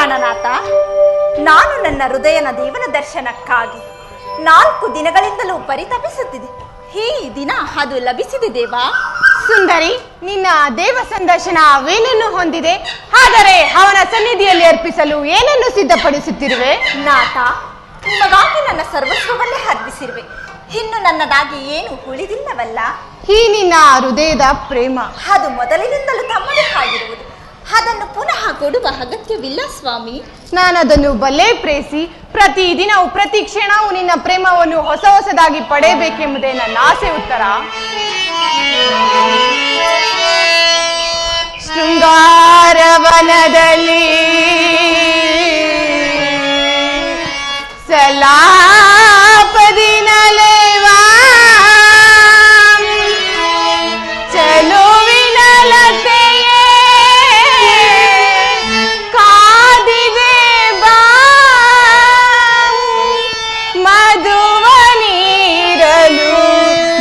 ಪ್ರಾಣನಾಥ, ನಾನು ನನ್ನ ಹೃದಯನ ದೇವನ ದರ್ಶನಕ್ಕಾಗಿ 4 ದಿನಗಳಿಂದಲೂ ಪರಿತಪಿಸುತ್ತಿದೆ. ಈ ದಿನ ಅದು ಲಭಿಸಿದೆ ದೇವಾ. ಸುಂದರಿ, ನಿನ್ನ ದೇವ ಸಂದರ್ಶನ ವೇನನ್ನು ಹೊಂದಿದೆ. ಆದರೆ ಅವನ ಸನ್ನಿಧಿಯಲ್ಲಿ ಅರ್ಪಿಸಲು ಏನನ್ನು ಸಿದ್ಧಪಡಿಸುತ್ತಿರುವೆ? ನಾಥ, ನಿಮಗಾಗಿ ನನ್ನ ಸರ್ವಸ್ವವನ್ನೇ ಅರ್ಪಿಸಿರುವೆ. ಇನ್ನು ನನ್ನದಾಗಿ ಏನು ಉಳಿದಿಲ್ಲವಲ್ಲ. ಈ ನಿನ್ನ ಹೃದಯದ ಪ್ರೇಮ ಅದು ಮೊದಲಿನಿಂದಲೂ ತಮ್ಮದೇ ಆಗಿರುವುದು. ಅದನ್ನು ಪುನಃ ಕೊಡುವ ಅಗತ್ಯವಿಲ್ಲ ಸ್ವಾಮಿ. ನಾನದನ್ನು ಬಲ್ಲೆ ಪ್ರೇಸಿ ಪ್ರತಿದಿನವೂ ಪ್ರತಿ ಕ್ಷಣವೂ ನಿನ್ನ ಪ್ರೇಮವನ್ನು ಹೊಸದಾಗಿ ಪಡೆಯಬೇಕೆಂಬುದೇ ನನ್ನ ಆಸೆ. ಉತ್ತರ ಶೃಂಗಾರವನದಲ್ಲಿ ಸಲಾಪದಿ ನಲೆವಾ ಚಲುವಿನ ಲತೆಯೇ ಕಾದಿದೆ ಬಾ ಮಧುವ ನೀರಲು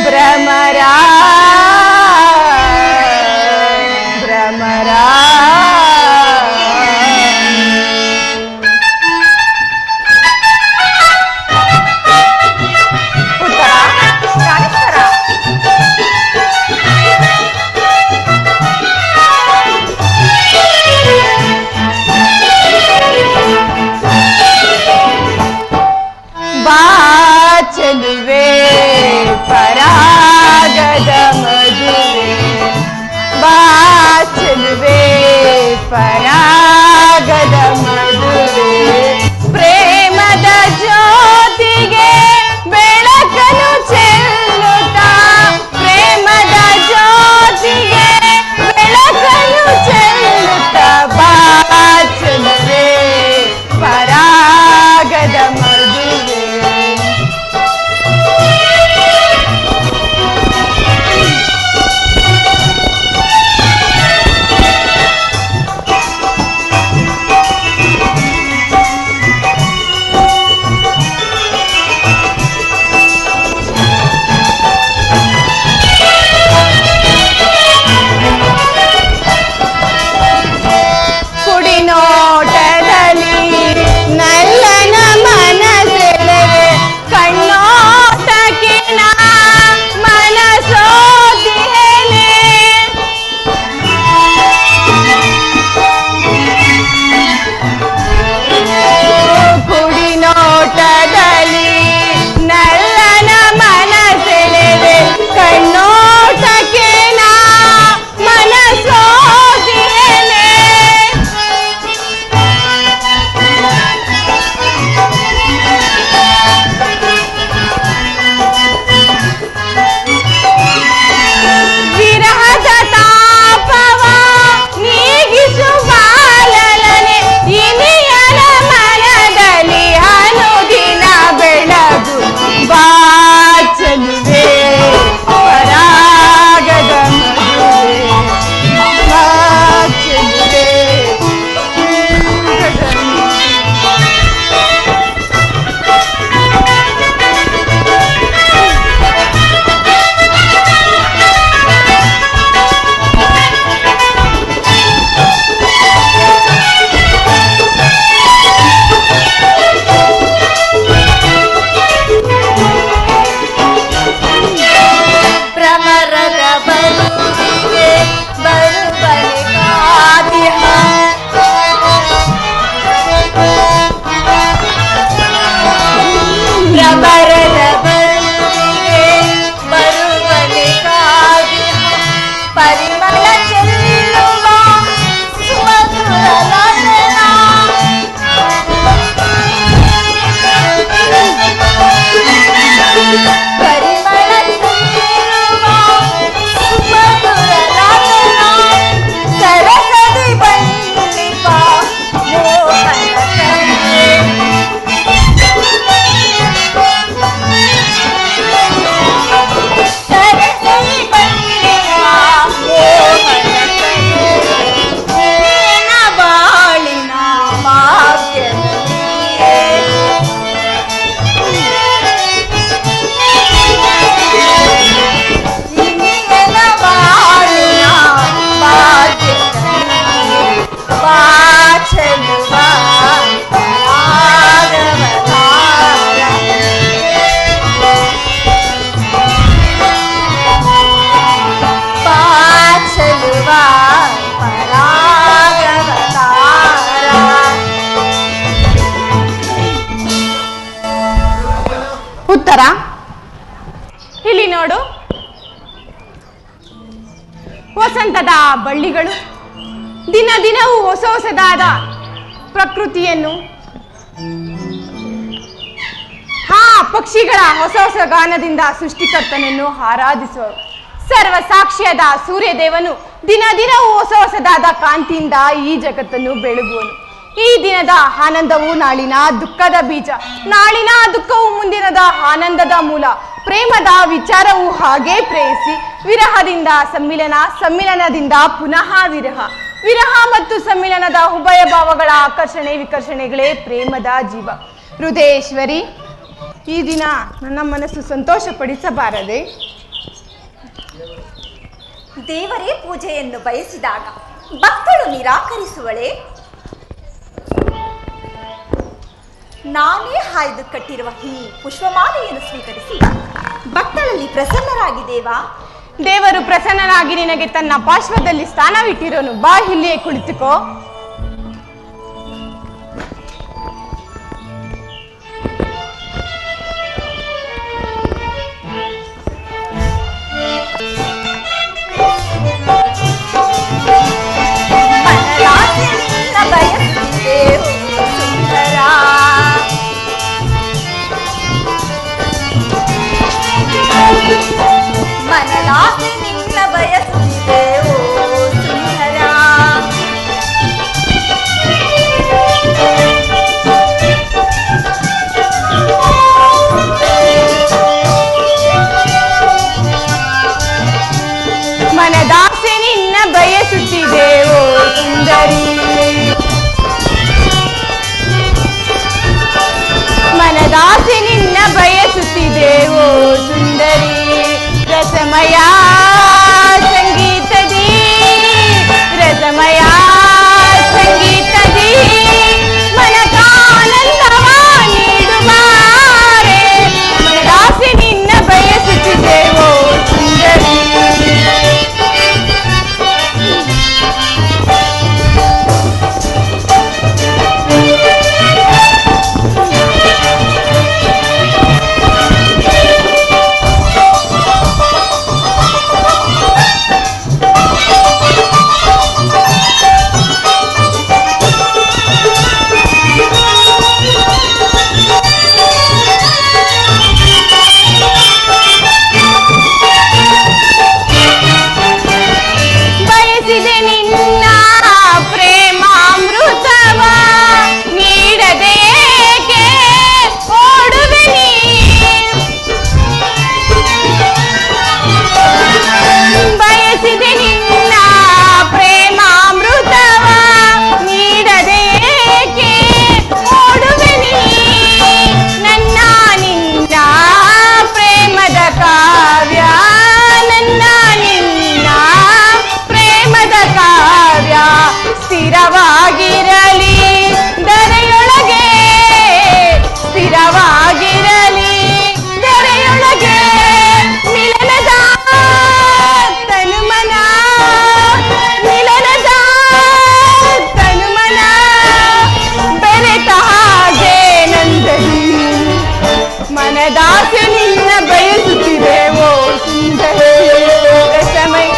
ಭ್ರಮರ ಬಳ್ಳಿಗಳು ದಿನ ದಿನವೂ ಹೊಸ ಹೊಸದಾದ ಪ್ರಕೃತಿಯನ್ನು, ಪಕ್ಷಿಗಳ ಹೊಸ ಹೊಸ ಗಾನದಿಂದ ಸೃಷ್ಟಿಕರ್ತನನ್ನು ಆರಾಧಿಸುವರು. ಸರ್ವ ಸಾಕ್ಷಿಯಾದ ಸೂರ್ಯದೇವನು ದಿನ ದಿನವೂ ಹೊಸ ಹೊಸದಾದ ಕಾಂತಿಯಿಂದ ಈ ಜಗತ್ತನ್ನು ಬೆಳಗುವನು. ಈ ದಿನದ ಆನಂದವು ನಾಳಿನ ದುಃಖದ ಬೀಜ, ನಾಳಿನ ದುಃಖವು ಮುಂದಿನದ ಆನಂದದ ಮೂಲ. ಪ್ರೇಮದ ವಿಚಾರವು ಹಾಗೆ ಪ್ರೇಯಸಿ, ವಿರಹದಿಂದ ಸಮ್ಮಿಲನ, ಸಮ್ಮಿಲನದಿಂದ ಪುನಃ ವಿರಹ, ವಿರಹ ಮತ್ತು ಸಮ್ಮಿಲನದ ಉಭಯ ಭಾವಗಳ ಆಕರ್ಷಣೆ ವಿಕರ್ಷಣೆಗಳೇ ಪ್ರೇಮದ ಜೀವ. ಹೃದಯೇಶ್ವರಿ, ಈ ದಿನ ನನ್ನ ಮನಸ್ಸು ಸಂತೋಷಪಡಿಸಬಾರದೆ? ದೇವರೇ ಪೂಜೆಯನ್ನು ಬಯಸಿದಾಗ ಭಕ್ತಳು ನಿರಾಕರಿಸುವಳೆ? ನಾನೇ ಹಾಯ್ದು ಕಟ್ಟಿರುವ ಈ ಪುಷ್ಪಮಾಲೆಯನ್ನು ಸ್ವೀಕರಿಸಿ ಭಕ್ತಳಲ್ಲಿ ಪ್ರಸನ್ನರಾಗಿ ದೇವಾ. ದೇವರು ಪ್ರಸನ್ನನಾಗಿ ನಿನಗೆ ತನ್ನ ಪಾರ್ಶ್ವದಲ್ಲಿ ಸ್ಥಾನವಿಟ್ಟಿರೋನು. ಬಾ, ಇಲ್ಲಿಯೇ ಕುಳಿತುಕೋ. ಮನಲಾಸೆ ನಿನ್ನ ಬಯಸುತ್ತಿದೆ ಓ ಸುಂದರ. ಮನದಾಸೆ ನಿನ್ನ ಬಯಸುತ್ತಿದೆ ಓ ಸುಂದರಿ. ಮನದಾಸೆ ನಿನ್ನ ಬಯಸುತ್ತಿದೆ ಓ ಸುಂದರಿ. ರಸಮಯ ಸಂಗೀತದಿ, ರಸಮಯ ಸಂಗೀತದಿ ಮನಕಾನಂದವ ನೀಡುವಾರೆ. ಮನದಾಸೆ ನಿನ್ನ ಬಯಸುತ್ತಿದೆ ಓ ಸುಂದರಿ. ಸ್ಥಿರವಾಗಿರಲಿ ದರೆಯೊಳಗೆ, ಸ್ಥಿರವಾಗಿರಲಿ ದರೆಯೊಳಗೆ ಮಿಲನದ ತನುಮನ, ಮಿಲನದ ತನುಮನ ಬೆರೆತ ಹಾಗೆ ನಂದಲಿ. ಮನದಾಸೆ ನಿನ್ನ ಬಯಸುತ್ತಿದೆ ಓ ಸುಂದರಿ. ರಸಮಯ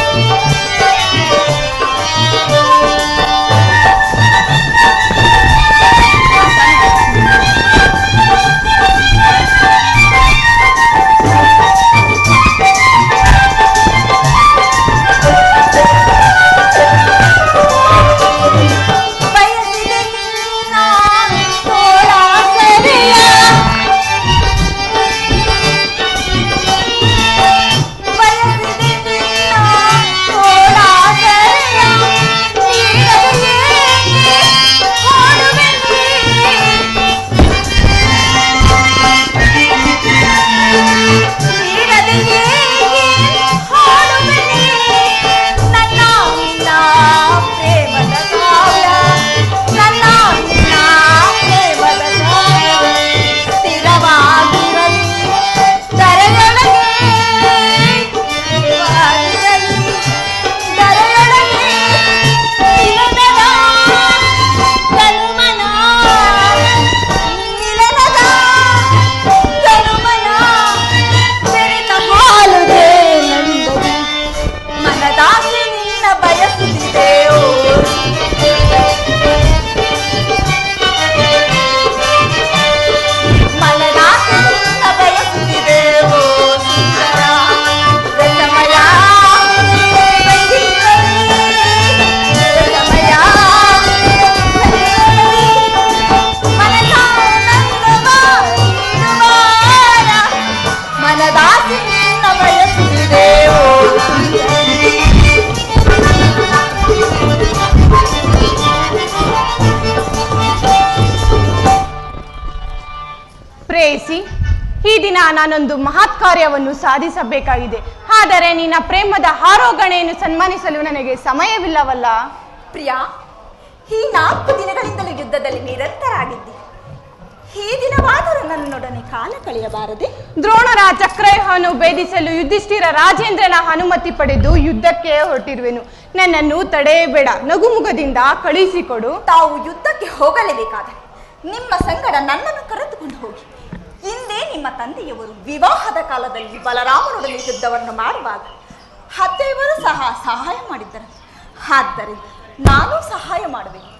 ದಿನ ನಾನೊಂದು ಮಹತ್ ಕಾರ್ಯವನ್ನು ಸಾಧಿಸಬೇಕಾಗಿದೆ. ಆದರೆ ನಿನ್ನ ಪ್ರೇಮದ ಆರೋಗಣೆಯನ್ನು ಸನ್ಮಾನಿಸಲು ನನಗೆ ಸಮಯವಿಲ್ಲವಲ್ಲ. ಪ್ರಿಯಾ, ಈ 4 ದಿನಗಳಿಂದಲೂ ಯುದ್ಧದಲ್ಲಿ ನಿರಂತರಾಗಿದ್ದಿ. ಈ ದಿನವಾದರೂ ನನ್ನೊಡನೆ ಕಾಲ ಕಳೆಯಬಾರದೆ? ದ್ರೋಣರ ಚಕ್ರವ್ಯೂಹವನ್ನು ಭೇದಿಸಲು ಯುಧಿಷ್ಠಿರ ರಾಜೇಂದ್ರನ ಅನುಮತಿ ಪಡೆದು ಯುದ್ಧಕ್ಕೆ ಹೊರಟಿರುವೆನು. ನನ್ನನ್ನು ತಡೆಯಬೇಡ, ನಗುಮುಖದಿಂದ ಕಳುಹಿಸಿಕೊಡು. ತಾವು ಯುದ್ಧಕ್ಕೆ ಹೋಗಲೇಬೇಕಾದರೆ ನಿಮ್ಮ ಸಂಗಡ ನನ್ನನ್ನು ಕರೆದುಕೊಂಡು ಹೋಗಿ. ಹಿಂದೆ ನಿಮ್ಮ ತಂದೆಯವರು ವಿವಾಹದ ಕಾಲದಲ್ಲಿ ಬಲರಾಮನೊಡನೆ ಯುದ್ಧವನ್ನು ಮಾಡುವಾಗ ಅತ್ತೆಯವರು ಸಹ ಸಹಾಯ ಮಾಡಿದ್ದರು. ಆದ್ದರಿಂದ ನಾನು ಸಹಾಯ ಮಾಡಬೇಕು.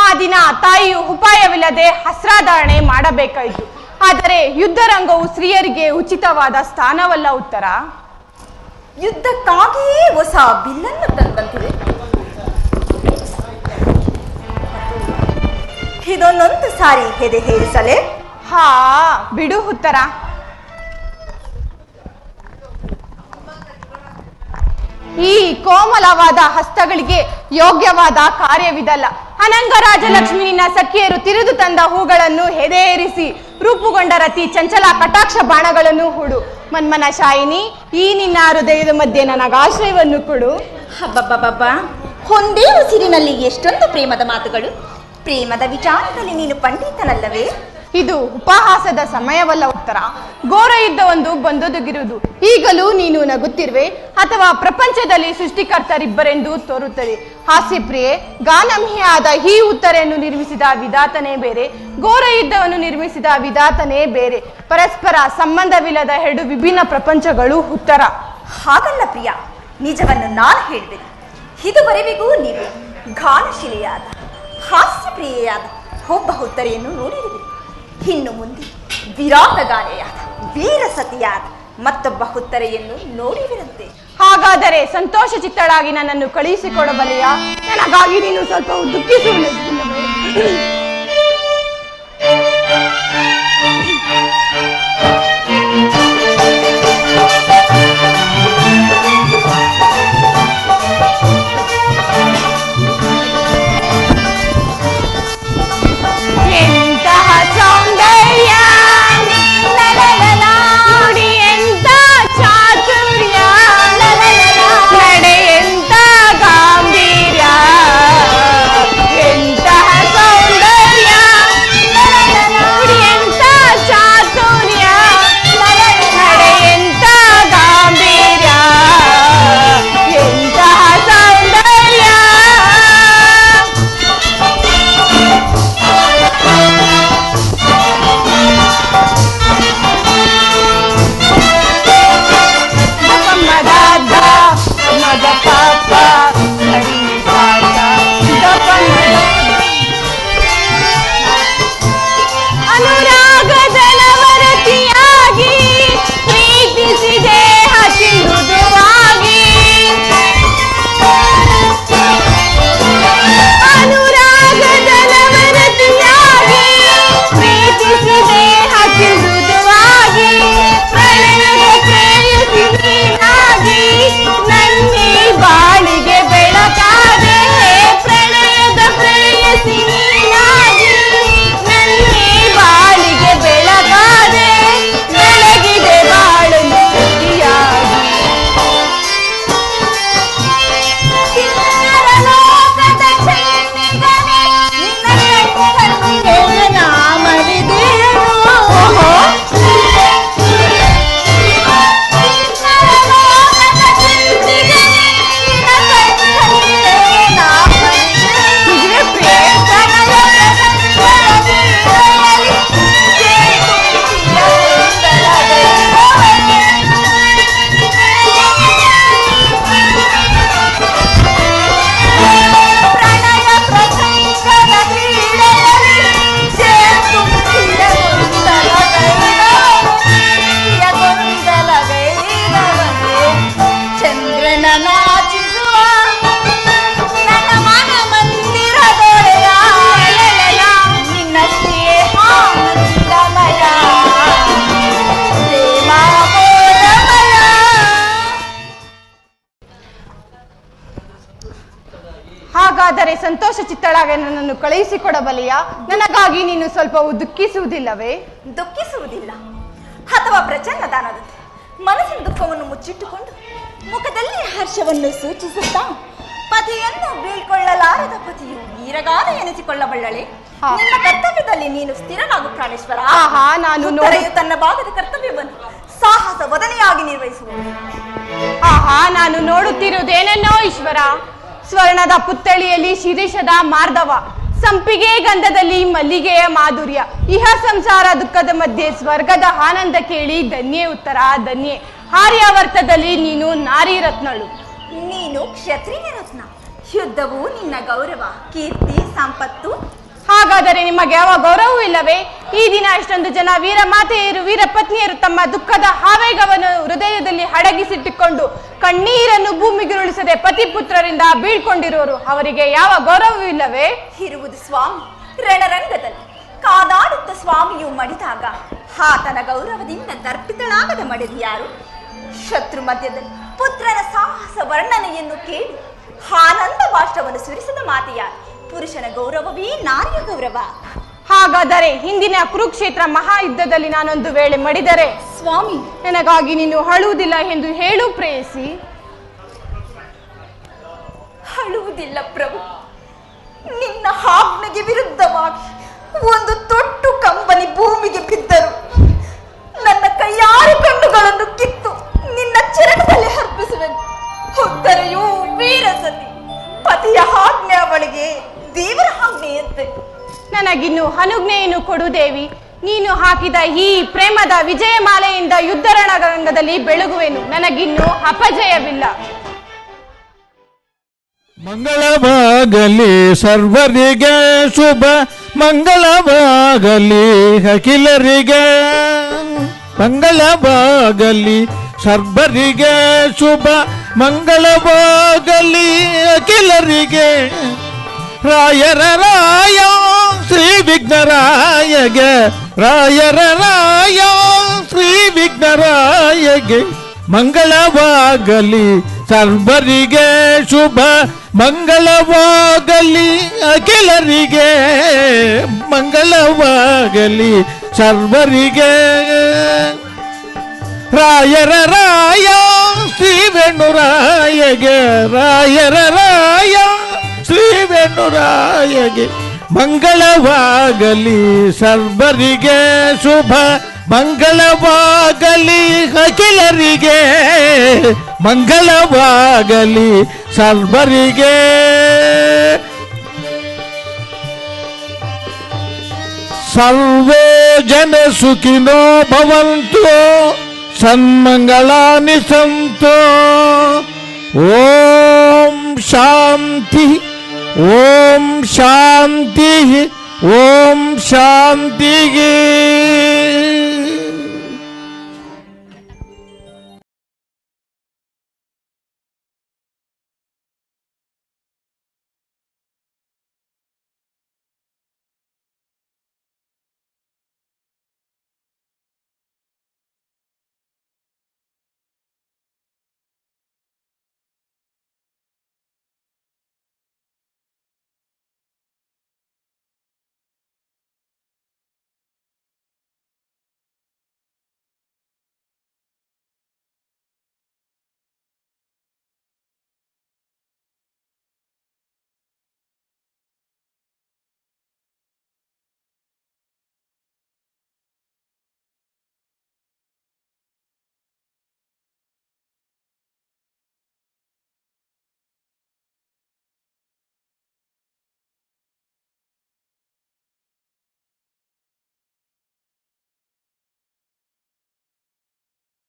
ಆ ದಿನ ತಾಯಿಯು ಉಪಾಯವಿಲ್ಲದೆ ಅಸ್ತ್ರಧಾರಣೆ ಮಾಡಬೇಕಾಯಿತು. ಆದರೆ ಯುದ್ಧರಂಗವು ಸ್ತ್ರೀಯರಿಗೆ ಉಚಿತವಾದ ಸ್ಥಾನವಲ್ಲ. ಉತ್ತರ, ಯುದ್ಧಕ್ಕಾಗಿಯೇ ಹೊಸ ಬಿಲ್ಲನ್ನು ತಂದಂತಿದೆ. ಇದೊಂದೊಂದು ಸಾರಿ ಹೆದೆ ಹೇರಿಸಲೇ? ಹಾ, ಬಿಡು ಉತ್ತರ. ಈ ಕೋಮಲವಾದ ಹಸ್ತಗಳಿಗೆ ಯೋಗ್ಯವಾದ ಕಾರ್ಯವಿದಲ್ಲ. ಅನಂಗ ರಾಜಲಕ್ಷ್ಮಿ ನಿನ್ನ ಸಖಿಯರು ತಿರಿದು ತಂದ ಹೂಗಳನ್ನು ಹೆದೆಯೇರಿಸಿ ರೂಪುಗೊಂಡ ರತಿ ಚಂಚಲ ಕಟಾಕ್ಷ ಬಾಣಗಳನ್ನು ಹೂಡು. ಮನ್ಮನ ಶಾಯಿನಿ, ಈ ನಿನ್ನ ಹೃದಯದ ಮಧ್ಯೆ ನನಗಾಶ್ರಯವನ್ನು ಕೊಡು. ಹಬ್ಬಬ್ಬಬ್ಬ, ಒಂದೇ ಉಸಿರಿನಲ್ಲಿ ಎಷ್ಟೊಂದು ಪ್ರೇಮದ ಮಾತುಗಳು. ಪ್ರೇಮದ ವಿಚಾರದಲ್ಲಿ ನೀನು ಪಂಡಿತನಲ್ಲವೇ? ಇದು ಉಪಹಾಸದ ಸಮಯವಲ್ಲ. ಉತ್ತರ, ಘೋರ ಯುದ್ಧವೊಂದು ಬಂದೊದಗಿರುವುದು. ಈಗಲೂ ನೀನು ನಗುತ್ತಿರುವೆ ಅಥವಾ ಪ್ರಪಂಚದಲ್ಲಿ ಸೃಷ್ಟಿಕರ್ತರಿಬ್ಬರೆಂದು ತೋರುತ್ತದೆ. ಹಾಸ್ಯಪ್ರಿಯೆ, ಗಾನಮಹಿಯಾದ ಈ ಉತ್ತರೆಯನ್ನು ನಿರ್ಮಿಸಿದ ವಿಧಾತನೇ ಬೇರೆ, ಘೋರ ಯುದ್ಧವನ್ನು ನಿರ್ಮಿಸಿದ ವಿಧಾತನೇ ಬೇರೆ. ಪರಸ್ಪರ ಸಂಬಂಧವಿಲ್ಲದ 2 ವಿಭಿನ್ನ ಪ್ರಪಂಚಗಳು. ಉತ್ತರ, ಹಾಗಲ್ಲ ಪ್ರಿಯ, ನಿಜವನ್ನು ನಾನು ಹೇಳಿದೆ. ಇದುವರೆವಿಗೂ ನೀವು ಗಾನಶಿಲೆಯಾದ ಹಾಸ್ಯಪ್ರಿಯೆಯಾದ ಒಬ್ಬ ಉತ್ತರೆಯನ್ನು ನೋಡಿರುವಿರಿ. ಇನ್ನು ಮುಂದೆ ವಿರಾಟಗಾನೆಯಾದ ವೀರಸತಿಯಾದ ಮತ್ತೊಬ್ಬ ಉತ್ತರೆಯನ್ನು ನೋಡಿವಿರಂತೆ. ಹಾಗಾದರೆ ಸಂತೋಷ ಚಿತ್ತಳಾಗಿ ನನ್ನನ್ನು ಕಳುಹಿಸಿಕೊಡಬಲ್ಲೆಯ? ನನಗಾಗಿ ನೀನು ಸ್ವಲ್ಪ ದುಃಖಿಸುವುದಿಲ್ಲವೇ? ಹಾಗಾದರೆ ಸಂತೋಷ ಚಿತ್ತಳಾಗಿ ನನ್ನನ್ನು ಕಳುಹಿಸಿಕೊಡಬಲ್ಲೆಯ? ನನಗಾಗಿ ನೀನು ಸ್ವಲ್ಪ ದುಃಖಿಸುವುದಿಲ್ಲವೇ? ದುಃಖಿಸುವುದಿಲ್ಲ, ಅಥವಾ ಪ್ರಚಂಡ ದಾನದಂತೆ ಮನಸ್ಸಿನ ದುಃಖವನ್ನು ಮುಚ್ಚಿಟ್ಟುಕೊಂಡು ಮುಖದಲ್ಲಿ ಹರ್ಷವನ್ನು ಸೂಚಿಸುತ್ತಾ ಪತಿಯನ್ನು ಬೀಳ್ಕೊಳ್ಳಲಾರದ ಪತಿಯು ವೀರಗಾದ ಎನಿಸಿಕೊಳ್ಳಬಲ್ಲಳೆ. ನಿನ್ನ ಕರ್ತವ್ಯದಲ್ಲಿ ನೀನು ಸ್ಥಿರನಾಗು ಪ್ರಾಣೇಶ್ವರ. ತನ್ನ ಭಾಗದ ಕರ್ತವ್ಯವನ್ನು ಸಾಹಸ ವದನೆಯಾಗಿ ನಿರ್ವಹಿಸುವುದು. ನಾನು ನೋಡುತ್ತಿರುವುದೇನೆನ್ನೋ ಈಶ್ವರ. ಸ್ವರ್ಣದ ಪುತ್ಥಳಿಯಲ್ಲಿ ಶಿರೀಷದ ಮಾರ್ಧವ, ಸಂಪಿಗೆ ಗಂಧದಲ್ಲಿ ಮಲ್ಲಿಗೆಯ ಮಾಧುರ್ಯ, ಇಹ ಸಂಸಾರ ದುಃಖದ ಮಧ್ಯೆ ಸ್ವರ್ಗದ ಆನಂದ ಕೇಳಿ ಧನ್ಯೇ ಉತ್ತರ ಧನ್ಯೇ. ಆರ್ಯಾವರ್ತದಲ್ಲಿ ನೀನು ನಾರಿ ರತ್ನಳು. ನೀನು ಕ್ಷತ್ರಿಯ ರತ್ನ. ಯುದ್ಧವು ನಿನ್ನ ಗೌರವ, ಕೀರ್ತಿ, ಸಂಪತ್ತು. ಹಾಗಾದರೆ ನಿಮಗೆ ಯಾವ ಗೌರವವೂ ಇಲ್ಲವೇ? ಈ ದಿನ ಅಷ್ಟೊಂದು ಜನ ವೀರ ಮಾತೆಯರು, ವೀರ ಪತ್ನಿಯರು ತಮ್ಮ ದುಃಖದ ಆವೇಗವನ್ನು ಹೃದಯದಲ್ಲಿ ಅಡಗಿಸಿಟ್ಟುಕೊಂಡು ಕಣ್ಣೀರನ್ನು ಭೂಮಿಗಿರುಳಿಸದೆ ಪತಿಪುತ್ರರಿಂದ ಬೀಳ್ಕೊಂಡಿರುವರು. ಅವರಿಗೆ ಯಾವ ಗೌರವವೂ ಇಲ್ಲವೇ? ಇರುವುದು ಸ್ವಾಮಿ. ರಣರಂಗದಲ್ಲಿ ಕಾದಾಡುತ್ತ ಸ್ವಾಮಿಯು ಮಡಿದಾಗ ಆತನ ಗೌರವದಿಂದ ದರ್ಪಿತಳಾಗದ ಮಡಿದು ಯಾರು? ಶತ್ರು ಮಧ್ಯದಲ್ಲಿ ಪುತ್ರನ ಸಾಹಸ ವರ್ಣನೆಯನ್ನು ಕೇಳಿ ಆನಂದ ಭಾಷವನ್ನು ಸುರಿಸಿದ ಮಾತೆಯಾರು? ಪುರುಷನ ಗೌರವವೇ ನಾರಿಯ ಗೌರವ. ಹಾಗಾದರೆ ಹಿಂದಿನ ಕುರುಕ್ಷೇತ್ರ ಮಹಾಯುದ್ಧದಲ್ಲಿ ನಾನೊಂದು ವೇಳೆ ಮಡಿದರೆ ಸ್ವಾಮಿ, ನನಗಾಗಿ ನೀನು ಅಳುವುದಿಲ್ಲ ಎಂದು ಹೇಳು ಪ್ರೇಯಸಿ. ಅಳುವುದಿಲ್ಲ ಪ್ರಭು. ನಿನ್ನ ಆಜ್ಞೆಗೆ ವಿರುದ್ಧವಾಗಿ ಒಂದು ತೊಟ್ಟು ಕಂಬನಿ ಭೂಮಿಗೆ ಬಿದ್ದರು ನನ್ನ ಕೈಯಾರು ಕಣ್ಣುಗಳನ್ನು ಕಿತ್ತು ನಿನ್ನ ಚರಣದಲ್ಲಿ ಅರ್ಪಿಸುವೆನು. ಉತ್ತರೆಯೂ ವೀರಸತಿ, ಪತಿಯ ಆಜ್ಞೆ ಅವಳಿಗೆ ದೇವರ ಆಜ್ಞೆಯಂತೆ. ನನಗಿನ್ನು ಅನುಜ್ಞೆಯನ್ನು ಕೊಡು ದೇವಿ. ನೀನು ಹಾಕಿದ ಈ ಪ್ರೇಮದ ವಿಜಯಮಾಲೆಯಿಂದ ಯುದ್ಧ ರಣರಂಗದಲ್ಲಿ ಬೆಳಗುವೆನು. ನನಗಿನ್ನು ಅಪಜಯವಿಲ್ಲ. ಮಂಗಳವಾಗಲಿ ಸರ್ವರಿಗೆ ಶುಭ, ಮಂಗಳವಾಗಲಿ ಅಖಿಲರಿಗೆ. ಮಂಗಳವಾಗಲಿ ಸರ್ವರಿಗೆ ಶುಭ, ಮಂಗಳವಾಗಲಿ ಅಖಿಲರಿಗೆ. ರಾಯರ ರಾಯ ಶ್ರೀ ವಿಘ್ನರಾಯಗೆ, ರಾಯರ ರಾಯ ಶ್ರೀ ವಿಘ್ನರಾಯಗೆ. ಮಂಗಳವಾಗಲಿ ಸರ್ವರಿಗೆ ಶುಭ, ಮಂಗಳವಾಗಲಿ ಅಖಿಲರಿಗೆ. ಮಂಗಳವಾಗಲಿ ಸರ್ವರಿಗೆ. ರಾಯರ ರಾಯ ಶ್ರೀ ವೇಣುರಾಯಗೆ, ರಾಯರ ರಾಯ ಶ್ರೀ ವೇಣುರಾಯಗೆ. ಮಂಗಳವಾಗಲಿ ಸರ್ವರಿಗೆ ಶುಭ, ಮಂಗಳವಾಗಲಿ ಅಖಿಲರಿಗೆ. ಮಂಗಳವಾಗಲಿ ಸರ್ವರಿಗೆ. ಸರ್ವೇ ಜನ ಸುಖಿನೋ ಭವಂತು, ಸನ್ಮಂಗಳಾನಿ ಸಂತು. ಓಂ ಶಾಂತಿ, ಓಂ ಶಾಂತಿ, ಓಂ ಶಾಂತಿ.